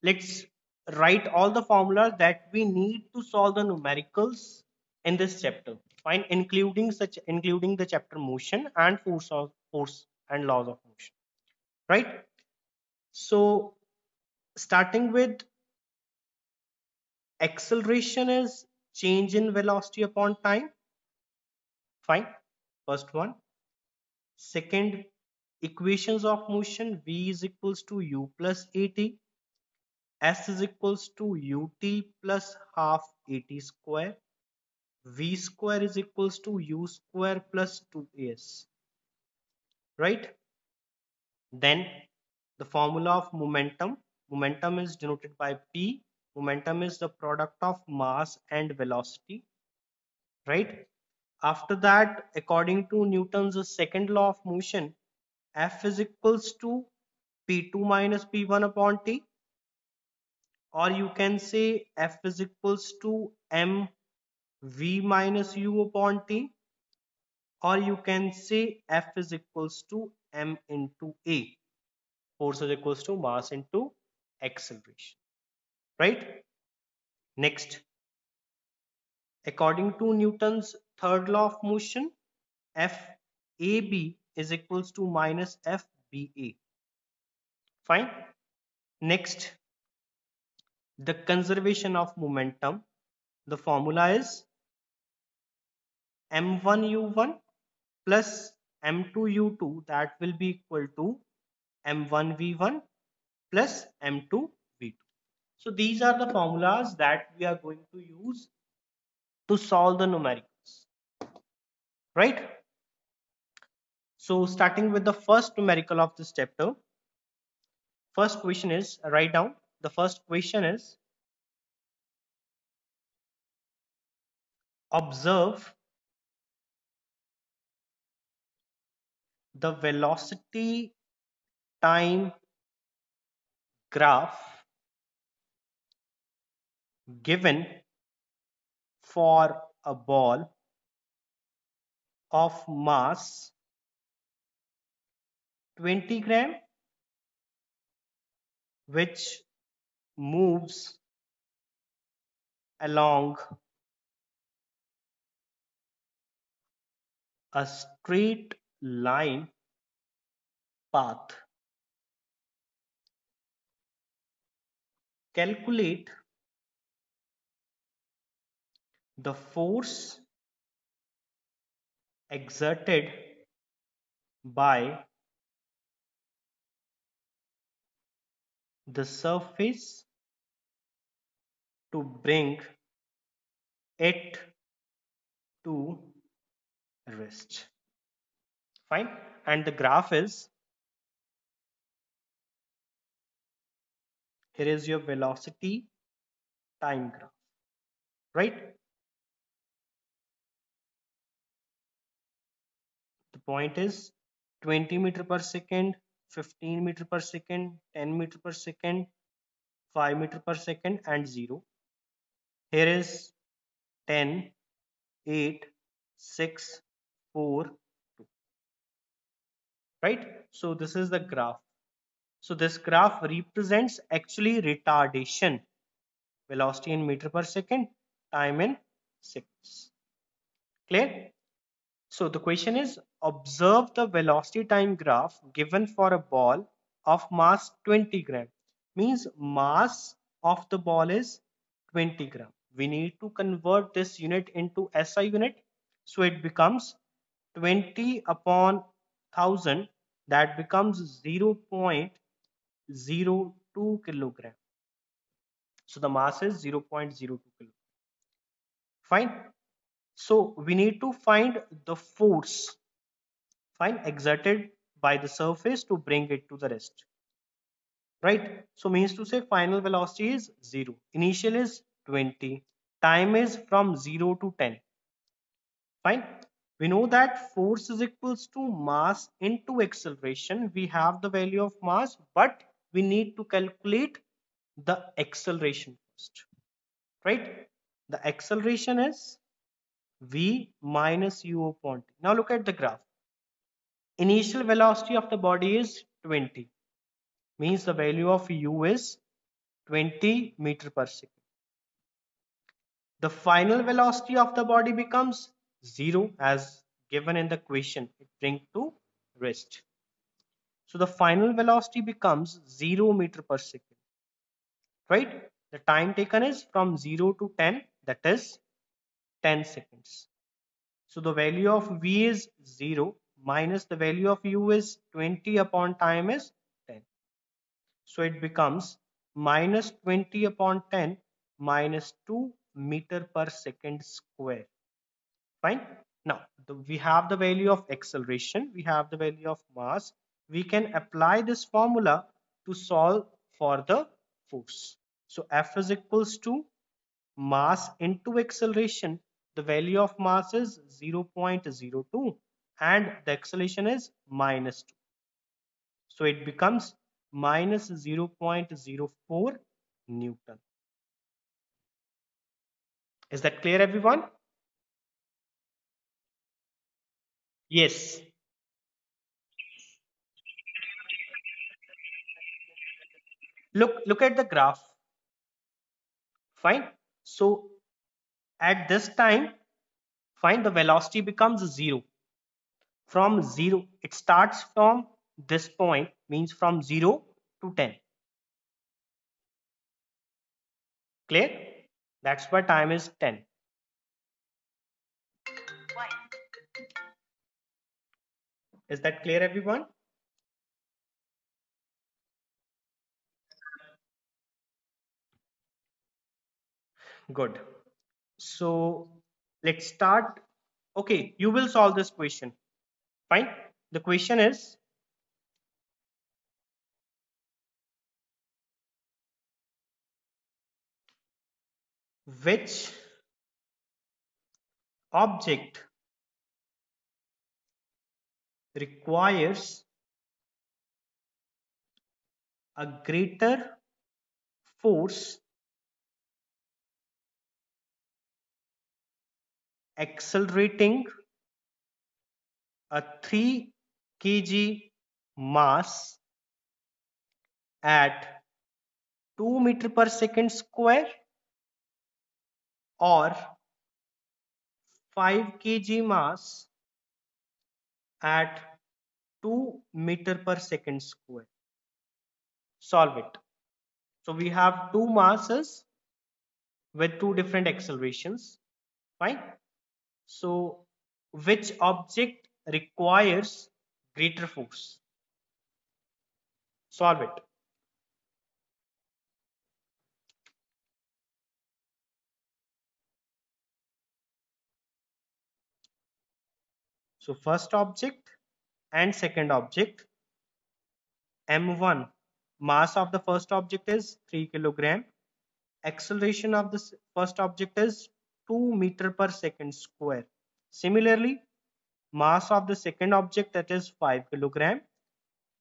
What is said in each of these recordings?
let's write all the formulas that we need to solve the numericals in this chapter. Fine, including the chapter motion and force and laws of motion. Right. So starting with acceleration is change in velocity upon time. Fine. First one. Second, equations of motion. V is equals to u plus at. S is equals to ut plus half at square. V square is equals to u square plus 2as. Right. Then the formula of momentum. Momentum is denoted by P. Momentum is the product of mass and velocity. Right. After that, according to Newton's second law of motion, F is equals to P2 minus P1 upon T, or you can say F is equals to mv minus u upon T, or you can say F is equals to m into A. Force is equals to mass into acceleration. Right? Next, according to Newton's third law of motion, FAB is equals to minus FBA. Fine. Next, the conservation of momentum. The formula is m1u1 plus m2u2, that will be equal to m1v1 plus m2v2. So these are the formulas that we are going to use to solve the numericals. Right? So starting with the first numerical of this chapter, first question is, write down, the first question is, observe the velocity time graph given for a ball of mass 20 gram which moves along a straight line path. Calculate the force exerted by the surface to bring it to rest. Fine. And the graph is, here is your velocity time graph. Right. The point is 20 meter per second, 15 meter per second, 10 meter per second, 5 meter per second, and 0. Here is 10, 8, 6, 4, 2. Right? So this is the graph. So this graph represents actually retardation. Velocity in meter per second, time in seconds. Clear? So the question is, observe the velocity time graph given for a ball of mass 20 gram. Means mass of the ball is 20 gram. We need to convert this unit into SI unit. So it becomes 20 upon 1000. That becomes 0.02 kilogram. So the mass is 0.02 kilogram. Fine. So we need to find the force, fine, exerted by the surface to bring it to the rest. Right? So means to say final velocity is 0. Initial is 20. Time is from 0 to 10. Fine. We know that force is equals to mass into acceleration. We have the value of mass, but we need to calculate the acceleration first. Right? The acceleration is v minus u upon t. Now look at the graph. Initial velocity of the body is 20. Means the value of u is 20 meter per second. The final velocity of the body becomes 0 as given in the question. It brings to rest. So the final velocity becomes 0 meter per second, right? The time taken is from 0 to 10, that is 10 seconds. So the value of V is 0 minus the value of U is 20 upon time is 10. So it becomes minus 20 upon 10 minus 2 meter per second square. Fine. Now we have the value of acceleration, we have the value of mass. We can apply this formula to solve for the force. So F is equals to mass into acceleration. The value of mass is 0.02 and the acceleration is minus 2. So it becomes minus 0.04 Newton. Is that clear, everyone? Yes. Look at the graph. Fine. So at this time, fine, the velocity becomes 0. From 0, it starts from this point, means from 0 to 10. Clear? That's why time is 10. Is that clear, everyone? Good. So let's start. Okay, you will solve this question. Fine. The question is, which object requires a greater force accelerating a 3 kg mass at 2 meter per second square or 5 kg mass at 2 meter per second square? Solve it. So we have two masses with two different accelerations. Fine. So which object requires greater force? Solve it. So first object and second object, m1, mass of the first object is 3 kilogram, acceleration of the first object is 2 meter per second square. Similarly, mass of the second object, that is 5 kilogram,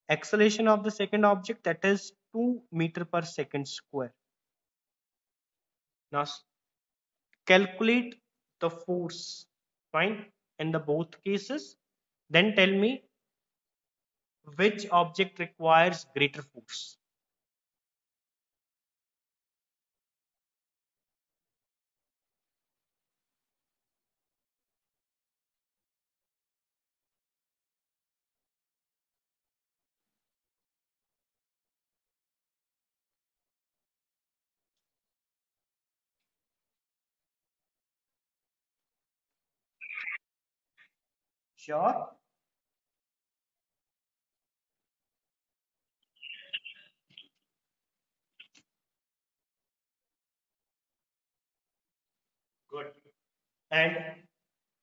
acceleration of the second object, that is 2 meter per second square. Now calculate the force, fine, in the both cases. Then tell me which object requires greater force. Sure. Good. And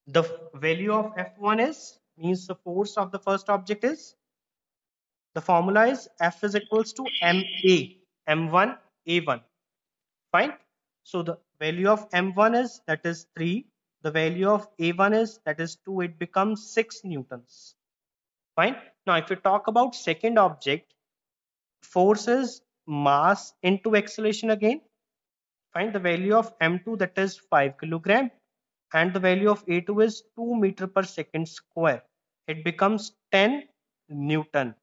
the value of F1 is, means the force of the first object is, the formula is F is equals to MA, M1, A1. Fine. So the value of M1 is, that is 3. The value of A1 is, that is 2. It becomes 6 newtons. Fine. Now if you talk about second object, force is mass into acceleration again. Find the value of M2, that is 5 kilogram, and the value of A2 is 2 meter per second square. It becomes 10 Newton.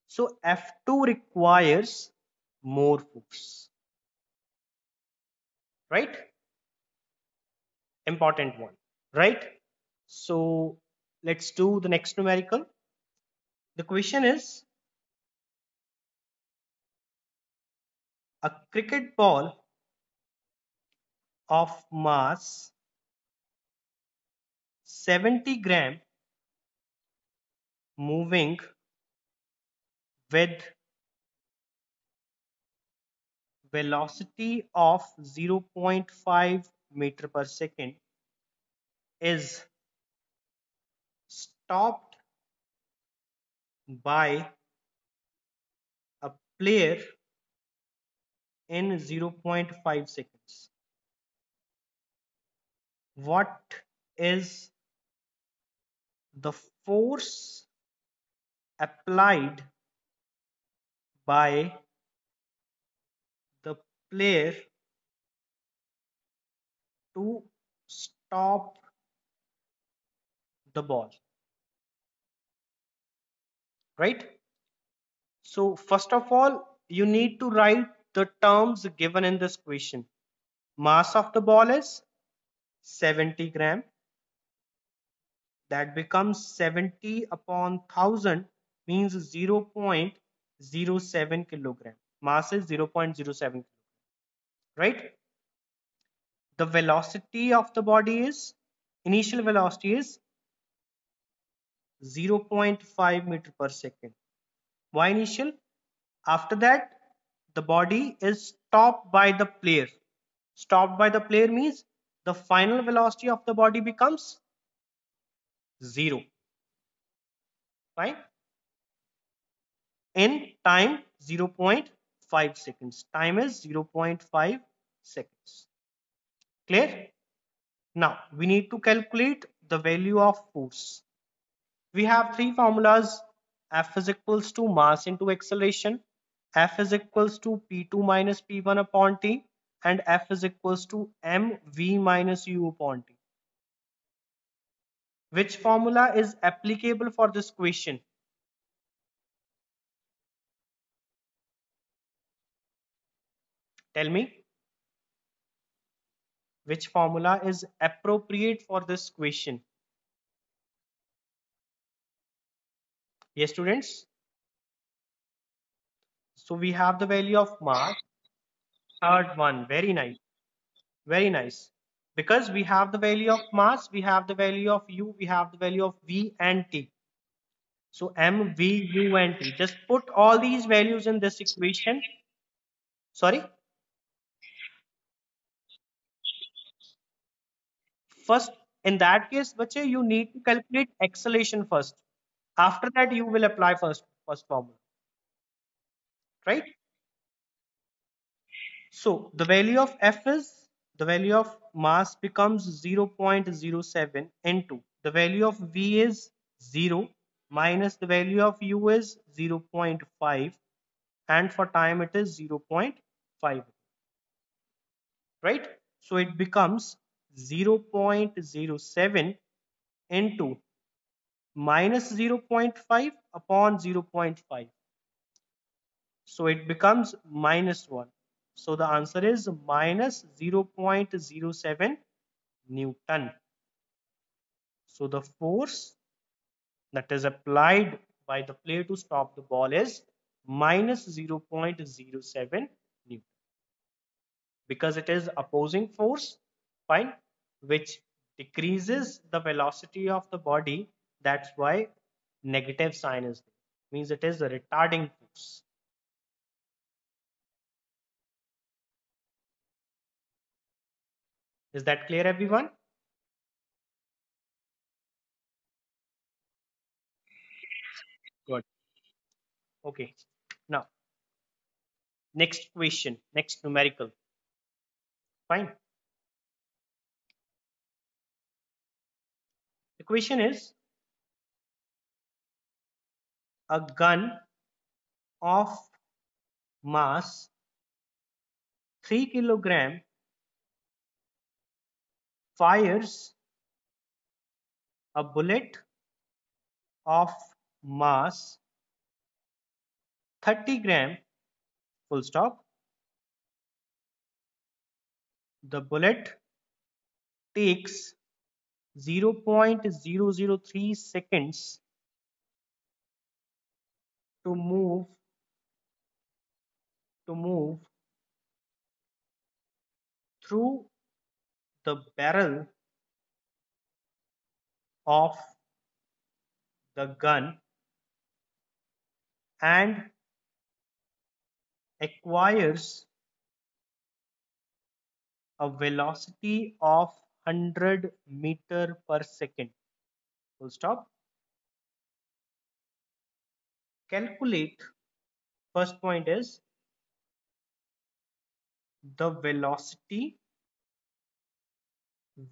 So F2 requires more force. Right? Important one. Right? So let's do the next numerical. The question is, a cricket ball of mass 70 gram moving with velocity of 0.5 meter per second is stopped by a player in 0.5 seconds. What is the force applied by the player to stop the ball? Right? So first of all, you need to write the terms given in this question. Mass of the ball is 70 gram. That becomes 70 upon 1000 means 0.07 kilogram. Mass is 0.07, right? The velocity of the body is, initial velocity is 0.5 meter per second. Why initial? After that, the body is stopped by the player. Stopped by the player means the final velocity of the body becomes 0. Fine. In time 0.5 seconds. Time is 0.5 seconds. Clear? Now we need to calculate the value of force. We have three formulas. F is equals to mass into acceleration, F is equals to P2 minus P1 upon T, and F is equals to mv minus u upon T. Which formula is applicable for this question? Tell me. Which formula is appropriate for this question? Yes, students. So we have the value of mass. Third one. Very nice. Very nice. Because we have the value of mass, we have the value of u, we have the value of v and t. So m, v, u, and t. Just put all these values in this equation. Sorry. First, in that case, bache, you need to calculate acceleration first. After that, you will apply first formula. Right? So the value of F is, the value of mass becomes 0.07 into the value of V is 0 minus the value of U is 0.5, and for time it is 0.5, right? So it becomes 0.07 into minus 0.5 upon 0.5. So it becomes minus 1. So the answer is minus 0.07 Newton. So the force that is applied by the player to stop the ball is minus 0.07 Newton. Because it is opposing force, fine, which decreases the velocity of the body. That's why negative sign is there. Means it is a retarding force. Is that clear, everyone? Good. Okay. Now, next question, next numerical. Fine. The question is, a gun of mass 3 kilogram fires a bullet of mass 30 gram full stop. The bullet takes 0.003 seconds to move through the barrel of the gun and acquires a velocity of 100 meter per second. Full stop. Calculate. First point is the velocity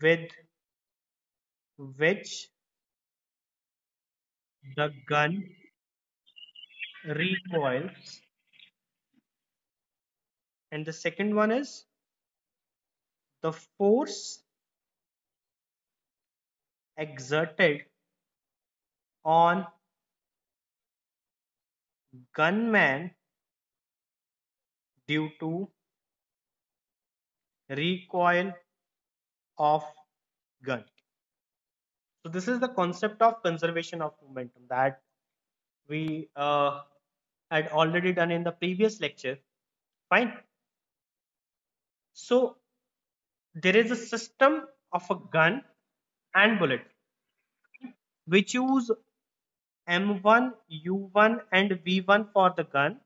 with which the gun recoils, and the second one is the force exerted on gunman due to recoil of gun. So this is the concept of conservation of momentum that we had already done in the previous lecture. Fine. So there is a system of a gun and bullet. We choose M1, U1 and V1 for the gun,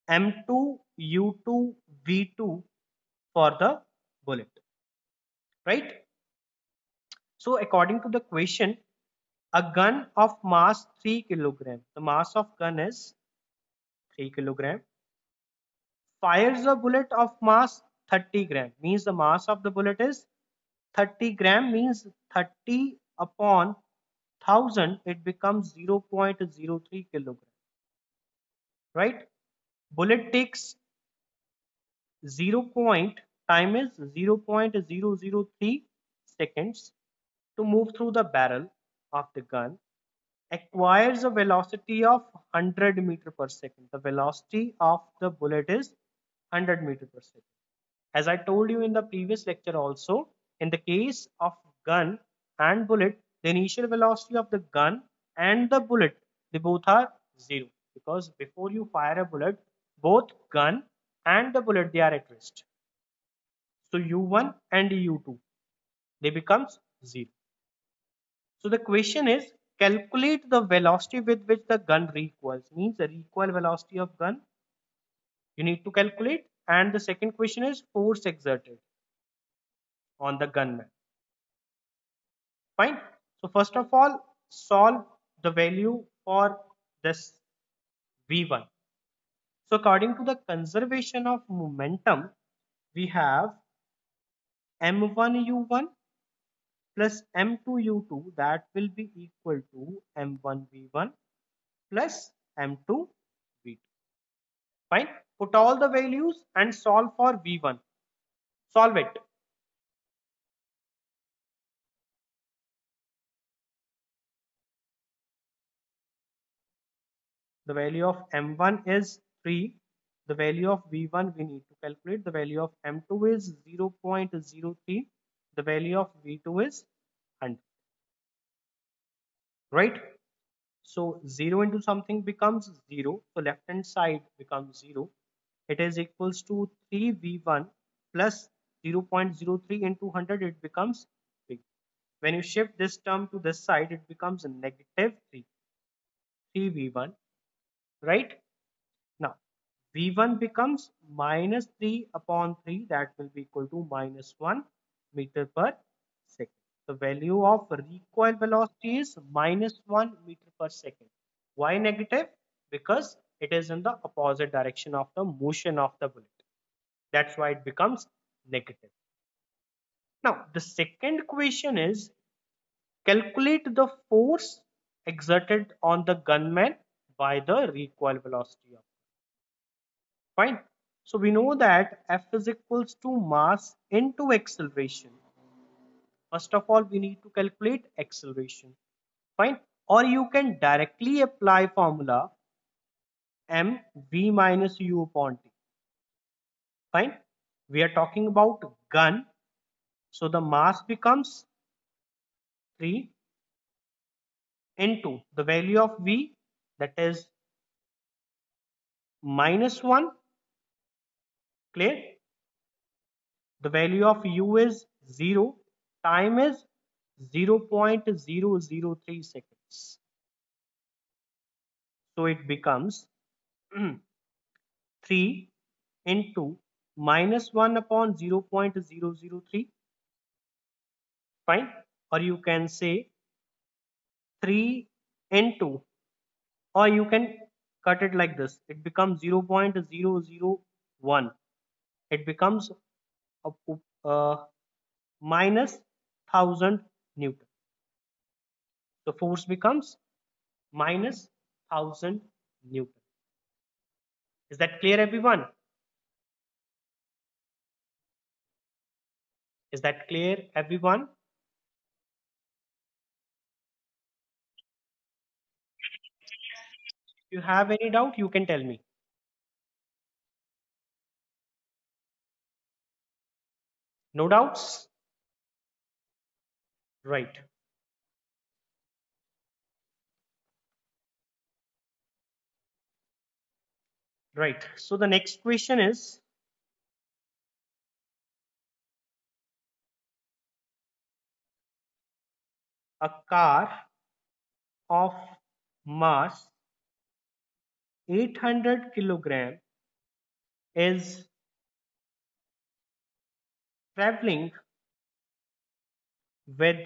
M2, U2, V2 for the bullet, right? So according to the question, a gun of mass 3 kilogram, the mass of gun is 3 kilogram, fires a bullet of mass 30 gram, means the mass of the bullet is 30 gram, means 30 upon 1000, it becomes 0.03 kilogram, right? Bullet takes 0 point, time is 0.003 seconds to move through the barrel of the gun, acquires a velocity of 100 meter per second. The velocity of the bullet is 100 meter per second. As I told you in the previous lecture also, in the case of gun and bullet, the initial velocity of the gun and the bullet, they both are zero, because before you fire a bullet, both gun and the bullet, they are at rest. So U1 and U2, they becomes zero. So the question is, calculate the velocity with which the gun recoils, means the recoil velocity of gun you need to calculate, and the second question is force exerted on the gunman. Fine. So first of all, solve the value for this V1. So according to the conservation of momentum, we have M1U1 plus M2U2, that will be equal to M1V1 plus M2V2. Fine. Put all the values and solve for V1. Solve it. The value of M1 is 3. The value of V1 we need to calculate. The value of M2 is 0.03. The value of V2 is 100. Right? So 0 into something becomes 0. So left hand side becomes 0. It is equals to 3V1 plus 0.03 into 100. It becomes 3. When you shift this term to this side, it becomes a negative 3. 3V1. Right? Now V1 becomes minus 3 upon 3, that will be equal to minus 1 meter per second. The value of recoil velocity is minus 1 meter per second. Why negative? Because it is in the opposite direction of the motion of the bullet. That's why it becomes negative. Now the second question is, calculate the force exerted on the gunman by the recoil velocity of. Fine. So we know that F is equals to mass into acceleration. First of all, we need to calculate acceleration. Fine. Or you can directly apply formula mv minus u upon t. Fine. We are talking about gun. So the mass becomes 3 into the value of v, that is -1. Clear? The value of u is 0. Time is 0.003 seconds. So it becomes 3 into -1 upon 0.003. Fine. Or you can say 3 into, or you can cut it like this. It becomes 0.001. It becomes minus 1000 Newton. The force becomes minus 1000 Newton. Is that clear, everyone? Is that clear, everyone? If you have any doubt, you can tell me. No doubts? Right. Right. So the next question is, a car of mass 800 kilogram is traveling with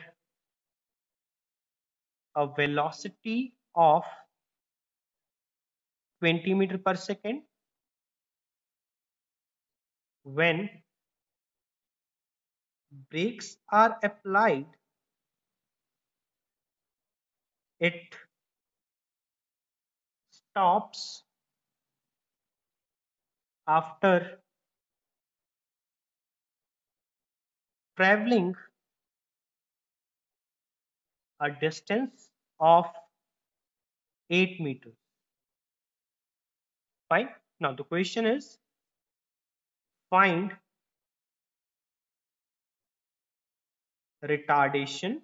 a velocity of 20 meter per second. When brakes are applied, it stops after traveling a distance of 8 meters. Fine. Now the question is, find retardation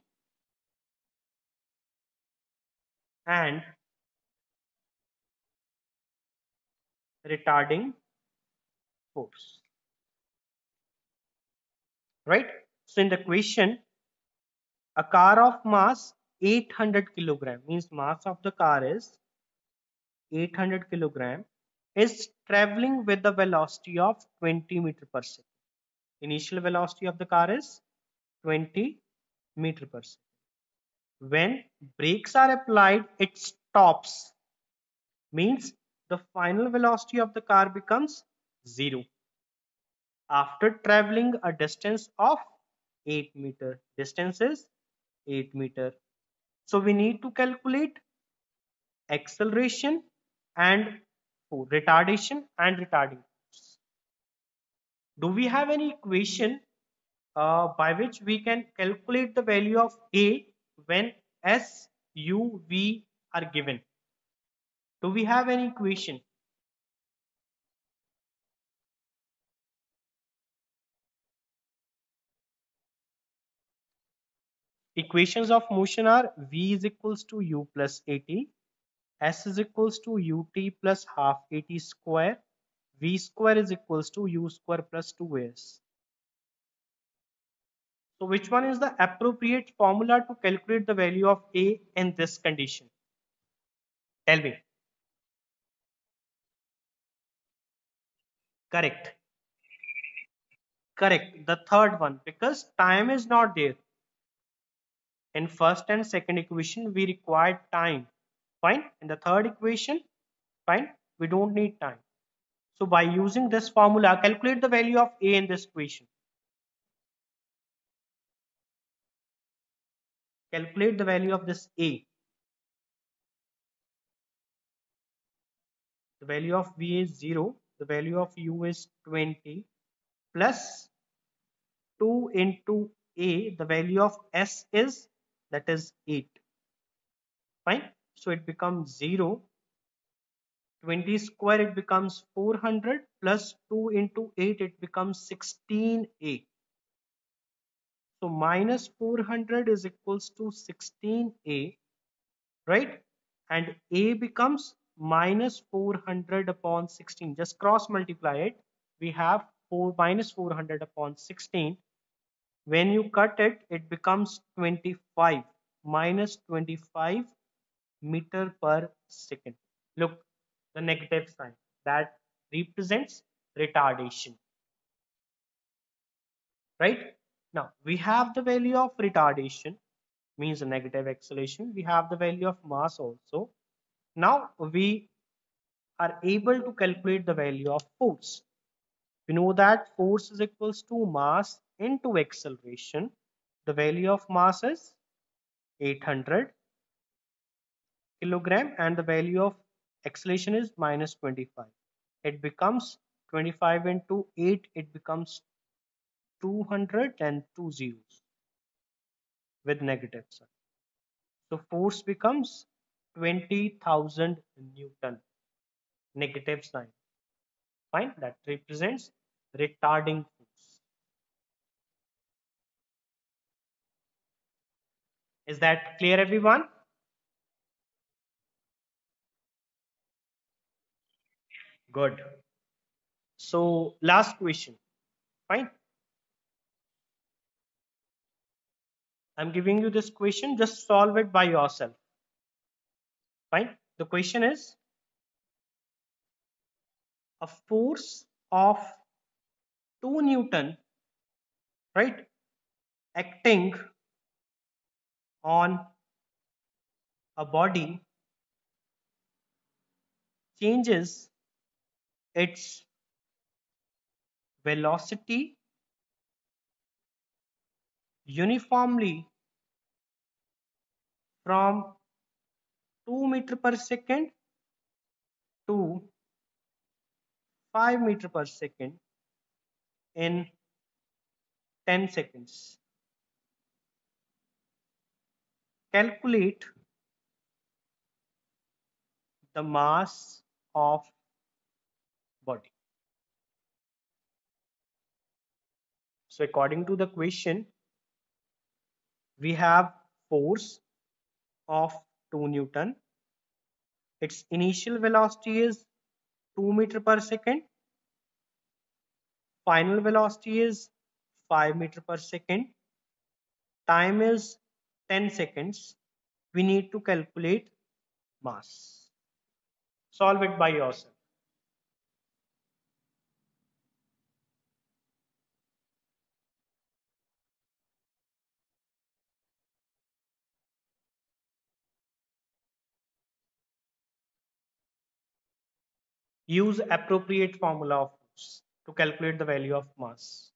and retarding force. Right? So in the question, a car of mass 800 kilogram, means mass of the car is 800 kilogram, is traveling with the velocity of 20 meter per second. Initial velocity of the car is 20 meter per second. When brakes are applied, it stops, means the final velocity of the car becomes 0 after traveling a distance of 8 meter. Distance is 8 meter. So we need to calculate acceleration and retardation and retarding force. Do we have any equation by which we can calculate the value of A when S, U, V are given? Do we have any equation? Equations of motion are V is equals to U plus AT, S is equals to UT plus half AT square, V square is equals to U square plus 2S. So which one is the appropriate formula to calculate the value of A in this condition? Tell me. Correct. Correct. The third one, because time is not there. In first and second equation, we require time. Fine. In the third equation, fine, we don't need time. So by using this formula, calculate the value of A in this equation. Calculate the value of this A. The value of V is 0. The value of U is 20 plus 2 into A. The value of S is, that is 8. Fine. So it becomes 0, 20 square it becomes 400 plus 2 into 8 it becomes 16a. So minus 400 is equals to 16a, right? And a becomes minus 400 upon 16. Just cross multiply it. We have 4 minus 400 upon 16. When you cut it, it becomes 25 minus 25 meter per second. Look, the negative sign that represents retardation, right? Now we have the value of retardation, means a negative acceleration. We have the value of mass also. Now we are able to calculate the value of force. We know that force is equals to mass into acceleration. The value of mass is 800 kilogram and the value of acceleration is minus 25. It becomes 25 into 8, it becomes 200 and two zeros with negative sign. So force becomes 20,000 Newton, negative sign. Fine, that represents retarding force. Is that clear, everyone? Good. So last question. Fine. I'm giving you this question. Just solve it by yourself. Fine. The question is a force of 2 Newton, right, acting on a body changes its velocity uniformly from 2 meter per second to 5 meter per second in 10 seconds. Calculate the mass of body. So according to the question, we have force of 2 Newton. Its initial velocity is 2 meter per second. Final velocity is 5 meter per second. Time is 10 seconds. We need to calculate mass. Solve it by yourself. Use appropriate formula of force to calculate the value of mass.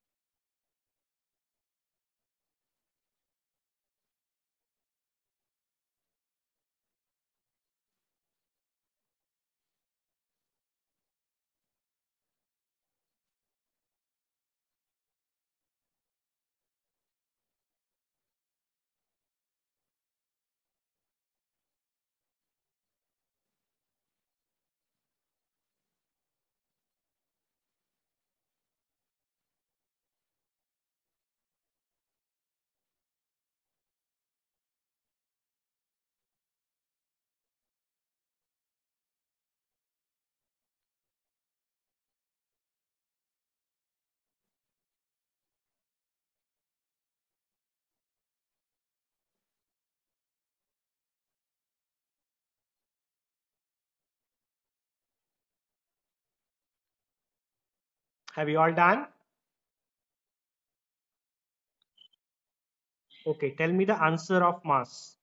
Have you all done? Okay, tell me the answer of mass.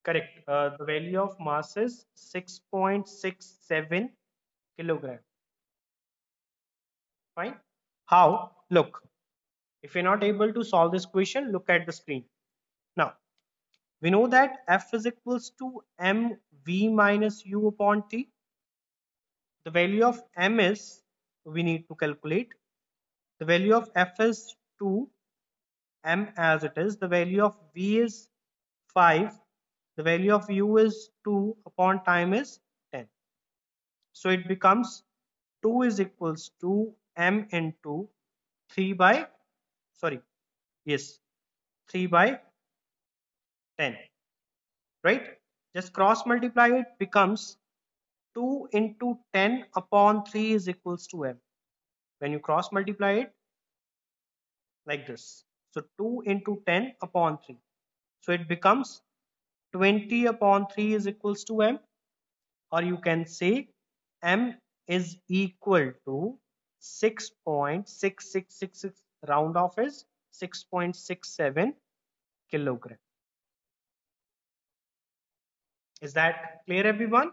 Correct. The value of mass is 6.67 kilogram. Fine. How? Look, if you're not able to solve this question, look at the screen. Now, we know that F is equals to mv minus u upon t. The value of m is, we need to calculate. The value of F is 2, m as it is. The value of v is 5. The value of u is 2 upon time is 10. So it becomes 2 is equals to m into 3 by, sorry, yes, 3 by 10, right? Just cross multiply it, becomes 2 into 10 upon 3 is equals to m. When you cross multiply it like this, so 2 into 10 upon 3. So it becomes 20 upon 3 is equals to m, or you can say m is equal to 6.6666, round off is 6.67 kilogram. Is that clear, everyone?